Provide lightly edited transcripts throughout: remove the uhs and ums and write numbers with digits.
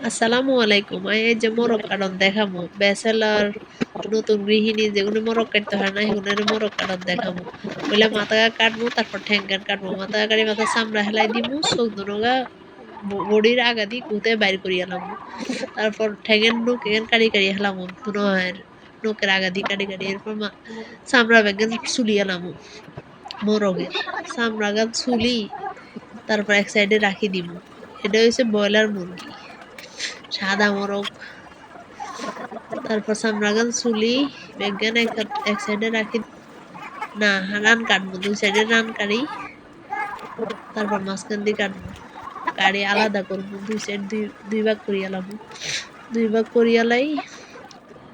আসসালামু আলাইকুম। এই যে মোরগ কাটন দেখামু। ব্যাচেলর নতুন গৃহিণী যেগুলো মোরগ কাটতে হয় না এগুলোর মোরগ কাটন দেখামু। পইলা মাথা কাটমু তারপর ঠ্যাং কাটমু। মাথা কাটি মাথার চামড়া হেলাই দিমু। চোখ দুনোগা বডির আগা দি কুতে বাইর করিয়া লামু। তারপর ঠ্যাঙের নোক এখান কাড়ি হেলামু। দুনোয়ের নোকের আগা দি কাড়ি এরপর চামড়া ব্যাগেন চুলিয়া লামু মোরগের। চামড়া গান চুলি তারপর এক সাইডে রাখি দিমু। এটা হইছে ব্রয়লার মুরগি। সাদা মোরগ তারপর চামড়াগান চুলি বেগগান এক সাইডে রাখি না রান কাটবো ২ সাইডে রান কাড়ি তারপর মাঝখান দিয়ে কাটবো। কাড়ি আলাদা করবো ২ সাইড ২ ভাগ করিয়া লামু। ২ ভাগ করিয়ালাই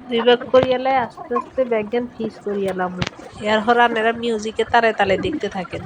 ২ ভাগ করিয়ালাই আস্তে ব্যাগগান পিস করিয়া লামু। এরপর আপনারা মিউজিকের তালে দেখতে থাকেন।